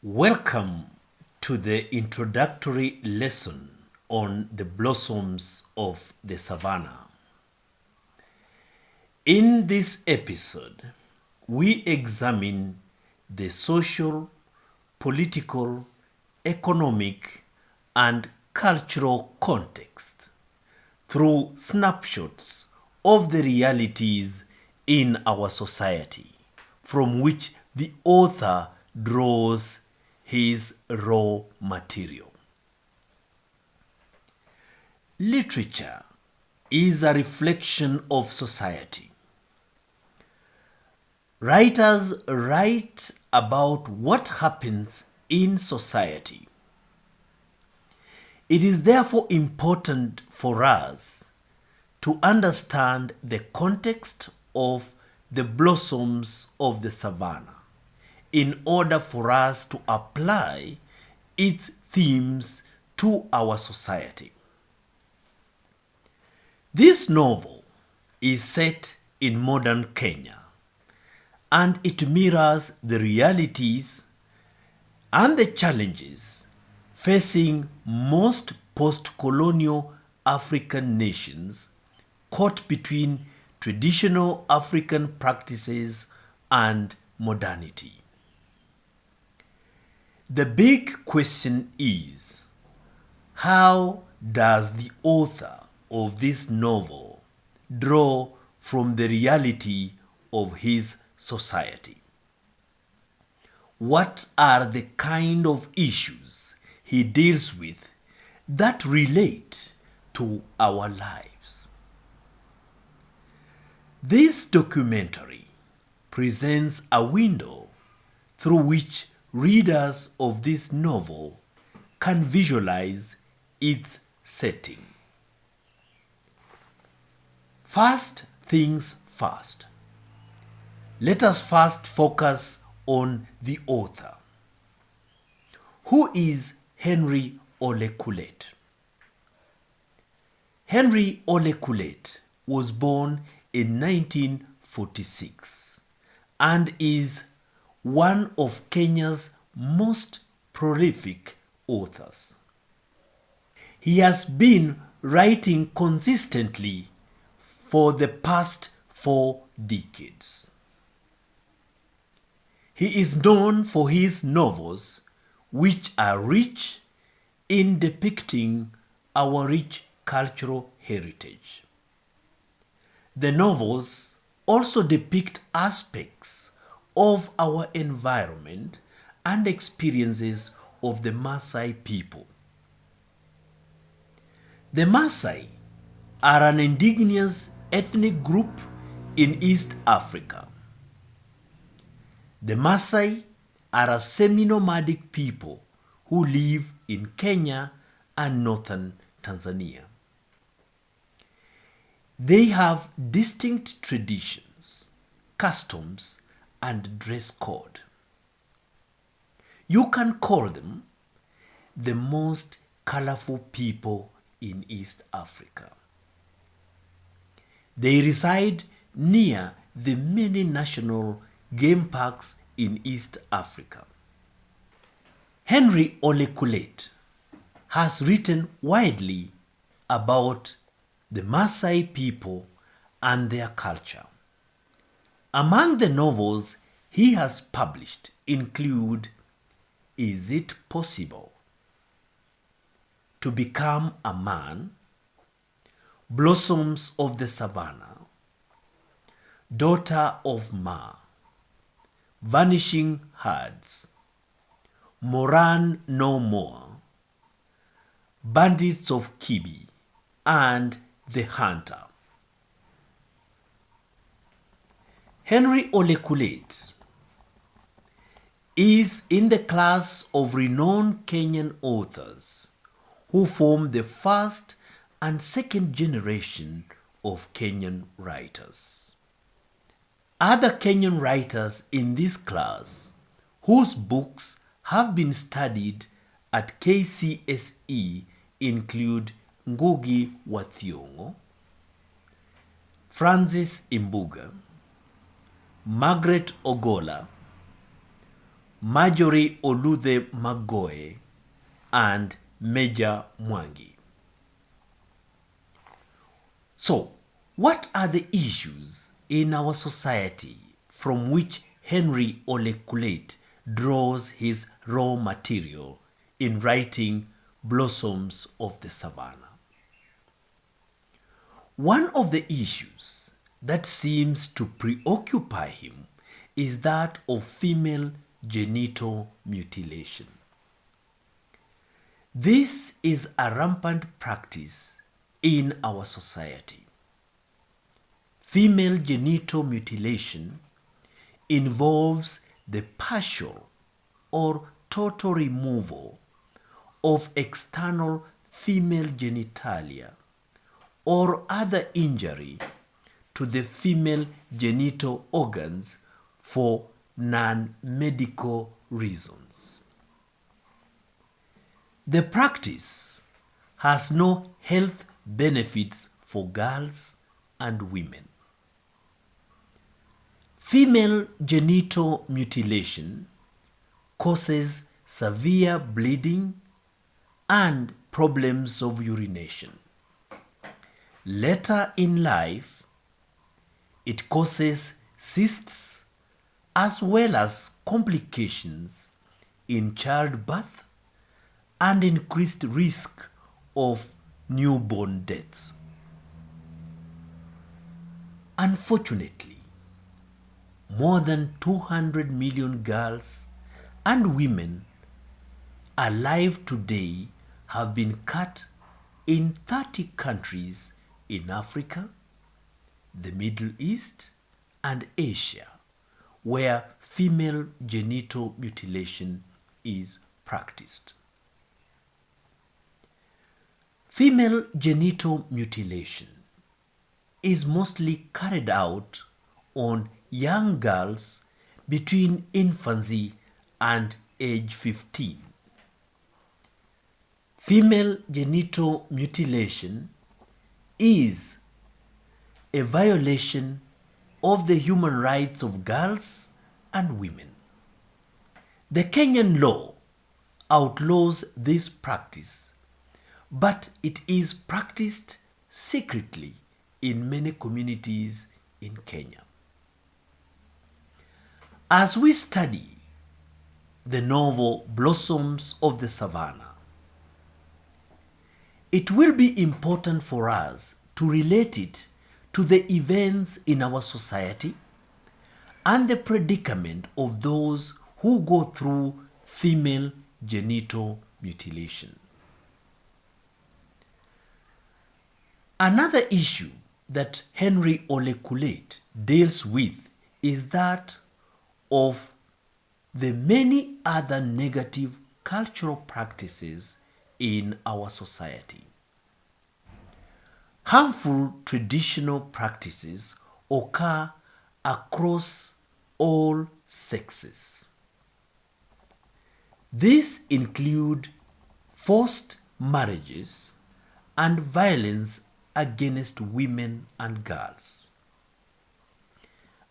Welcome to the introductory lesson on the blossoms of the Savannah. In this episode, we examine the social, political, economic, and cultural context through snapshots of the realities in our society from which the author draws his raw material. Literature is a reflection of society. Writers write about what happens in society. It is therefore important for us to understand the context of the blossoms of the Savannah in order for us to apply its themes to our society. This novel is set in modern Kenya, and it mirrors the realities and the challenges facing most post-colonial African nations caught between traditional African practices and modernity. The big question is, how does the author of this novel draw from the reality of his society? What are the kind of issues he deals with that relate to our lives? This documentary presents a window through which readers of this novel can visualize its setting. First things first. Let us first focus on the author. Who is Henry Ole Kulet? Henry Ole Kulet was born in 1946 and is one of Kenya's most prolific authors. He has been writing consistently for the past 4 decades. He is known for his novels, which are rich in depicting our rich cultural heritage. The novels also depict aspects of our environment and experiences of the Maasai people. The Maasai are an indigenous ethnic group in East Africa. The Maasai are a semi-nomadic people who live in Kenya and northern Tanzania. They have distinct traditions, customs, and dress code. You can call them the most colorful people in East Africa. They reside near the many national game parks in East Africa. Henry Ole Kulet has written widely about the Maasai people and their culture. Among the novels he has published include Is It Possible? To Become a Man, Blossoms of the Savannah, Daughter of Ma, Vanishing Herds, Moran No More, Bandits of Kibi, and The Hunter. Henry Ole Kulet is in the class of renowned Kenyan authors who form the first and second generation of Kenyan writers. Other Kenyan writers in this class, whose books have been studied at Kcse, include Ngugi wa Thiong'o, Francis Imbuga, Margaret Ogola, Marjorie Oluthe Magoe, and Major Mwangi. So, what are the issues in our society from which Henry Ole Kulet draws his raw material in writing Blossoms of the Savannah? One of the issues that seems to preoccupy him is that of female genital mutilation. This is a rampant practice in our society. Female genital mutilation involves the partial or total removal of external female genitalia or other injury to the female genital organs for non-medical reasons. The practice has no health benefits for girls and women. Female genital mutilation causes severe bleeding and problems of urination. Later in life, it causes cysts as well as complications in childbirth and increased risk of newborn deaths. Unfortunately, more than 200 million girls and women alive today have been cut in 30 countries in Africa, the Middle East, and Asia, where female genital mutilation is practiced. Female genital mutilation is mostly carried out on young girls between infancy and age 15. Female genital mutilation is a violation of the human rights of girls and women. The Kenyan law outlaws this practice, but it is practiced secretly in many communities in Kenya. As we study the novel Blossoms of the Savannah, it will be important for us to relate it to the events in our society and the predicament of those who go through female genital mutilation. Another issue that Henry Ole Kulet deals with is that of the many other negative cultural practices in our society. Harmful traditional practices occur across all sexes. These include forced marriages and violence against women and girls.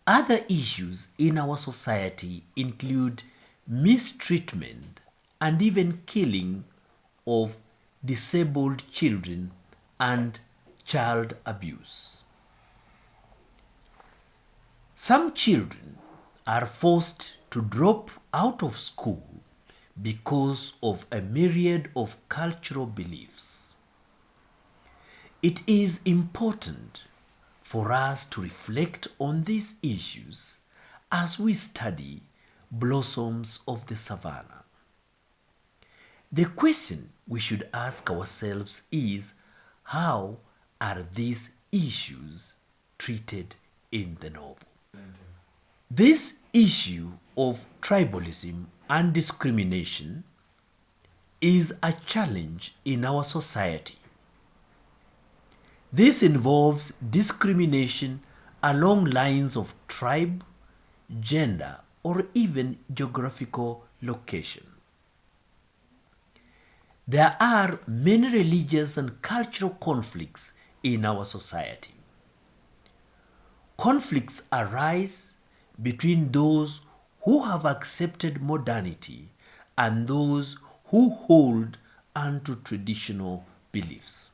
Other issues in our society include mistreatment and even killing of disabled children and child abuse. Some children are forced to drop out of school because of a myriad of cultural beliefs. It is important for us to reflect on these issues as we study Blossoms of the Savannah. The question we should ask ourselves is, how are these issues treated in the novel? This issue of tribalism and discrimination is a challenge in our society. This involves discrimination along lines of tribe, gender, or even geographical location. There are many religious and cultural conflicts in our society. Conflicts arise between those who have accepted modernity and those who hold onto traditional beliefs.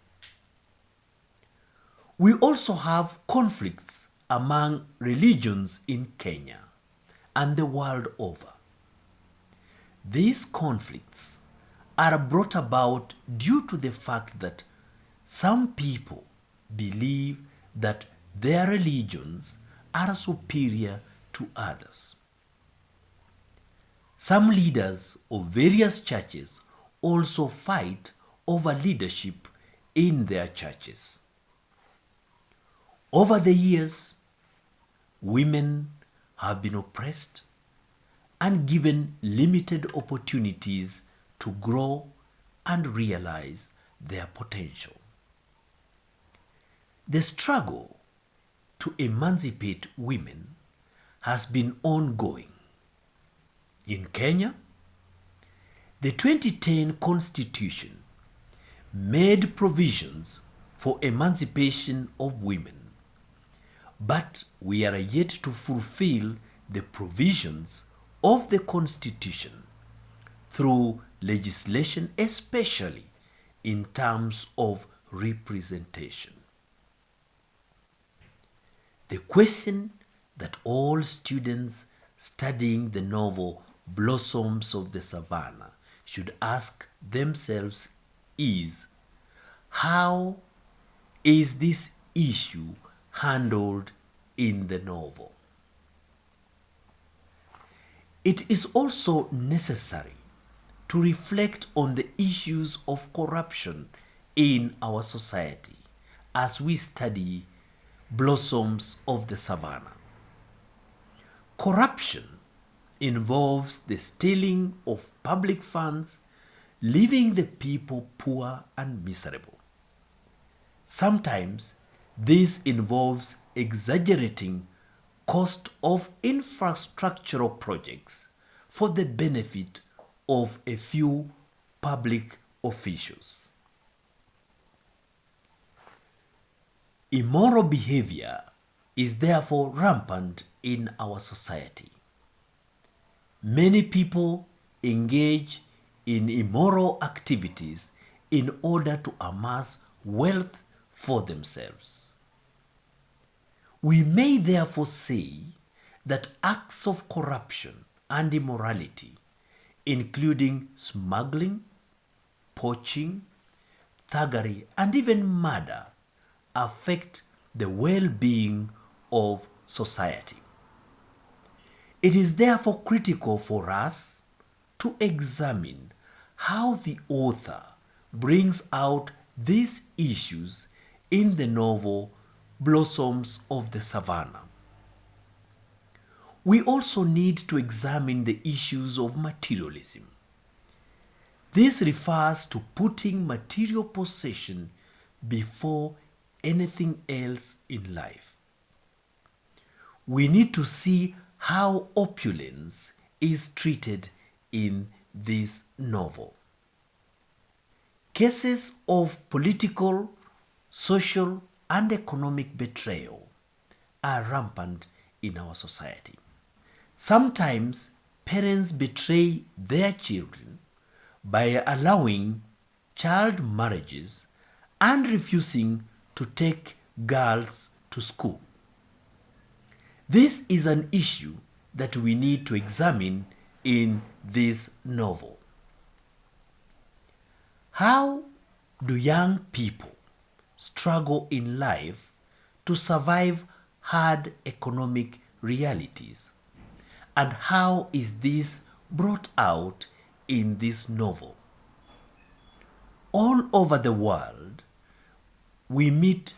We also have conflicts among religions in Kenya and the world over. These conflicts are brought about due to the fact that some people believe that their religions are superior to others. Some leaders of various churches also fight over leadership in their churches. Over the years, women have been oppressed and given limited opportunities to grow and realize their potential. The struggle to emancipate women has been ongoing. In Kenya, the 2010 Constitution made provisions for emancipation of women, but we are yet to fulfill the provisions of the Constitution through legislation, especially in terms of representation. The question that all students studying the novel Blossoms of the Savannah should ask themselves is, how is this issue handled in the novel? It is also necessary to reflect on the issues of corruption in our society as we study Blossoms of the Savannah. Corruption involves the stealing of public funds, leaving the people poor and miserable. Sometimes this involves exaggerating cost of infrastructural projects for the benefit of a few public officials. Immoral behavior is therefore rampant in our society. Many people engage in immoral activities in order to amass wealth for themselves. We may therefore say that acts of corruption and immorality, including smuggling, poaching, thuggery, and even murder, affect the well-being of society. It is therefore critical for us to examine how the author brings out these issues in the novel Blossoms of the Savannah. We also need to examine the issues of materialism. This refers to putting material possession before anything else in life. We need to see how opulence is treated in this novel. Cases of political, social, and economic betrayal are rampant in our society. Sometimes parents betray their children by allowing child marriages and refusing to take girls to school. This is an issue that we need to examine in this novel. How do young people struggle in life to survive hard economic realities? And how is this brought out in this novel? All over the world, we meet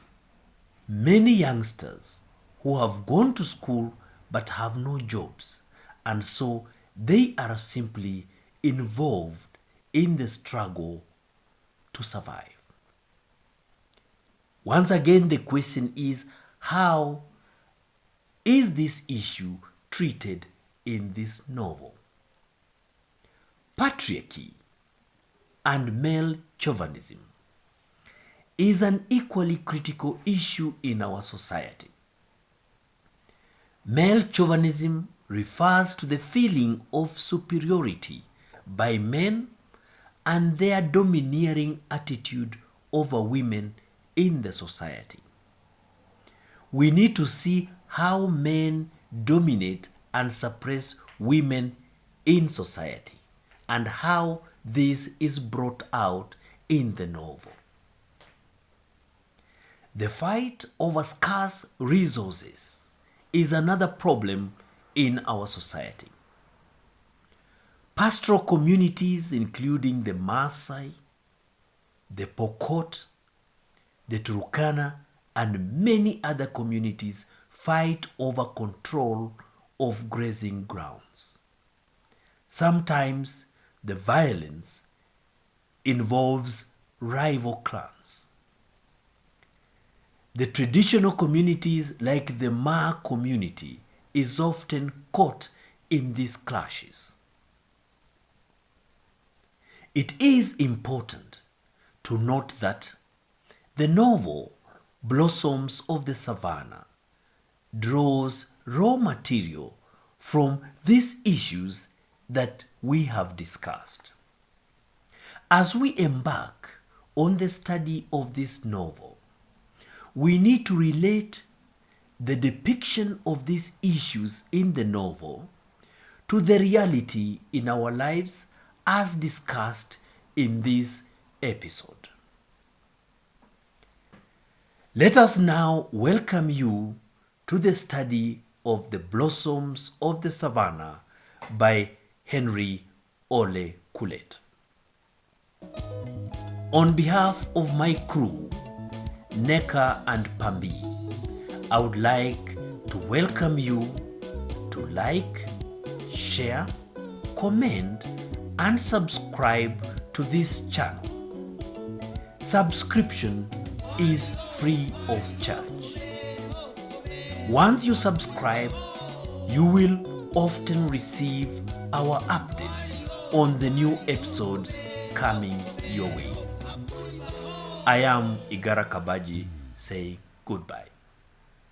many youngsters who have gone to school but have no jobs, and so they are simply involved in the struggle to survive. Once again, the question is, how is this issue treated in this novel? Patriarchy and male chauvinism is an equally critical issue in our society. Male chauvinism refers to the feeling of superiority by men and their domineering attitude over women in the society. We need to see how men dominate and suppress women in society and how this is brought out in the novel. The fight over scarce resources is another problem in our society. Pastoral communities including the Maasai, the Pokot, the Turkana, and many other communities fight over control of grazing grounds. Sometimes the violence involves rival clans. The traditional communities like the Ma community is often caught in these clashes. It is important to note that the novel Blossoms of the Savannah draws raw material from these issues that we have discussed. As we embark on the study of this novel, we need to relate the depiction of these issues in the novel to the reality in our lives as discussed in this episode. Let us now welcome you to the study of the Blossoms of the Savannah by Henry Ole Kulet. On behalf of my crew, Neka and Pambi, I would like to welcome you to like, share, comment, and subscribe to this channel. Subscription is free of charge. Once you subscribe, you will often receive our updates on the new episodes coming your way. I am Igara Kabaji saying goodbye.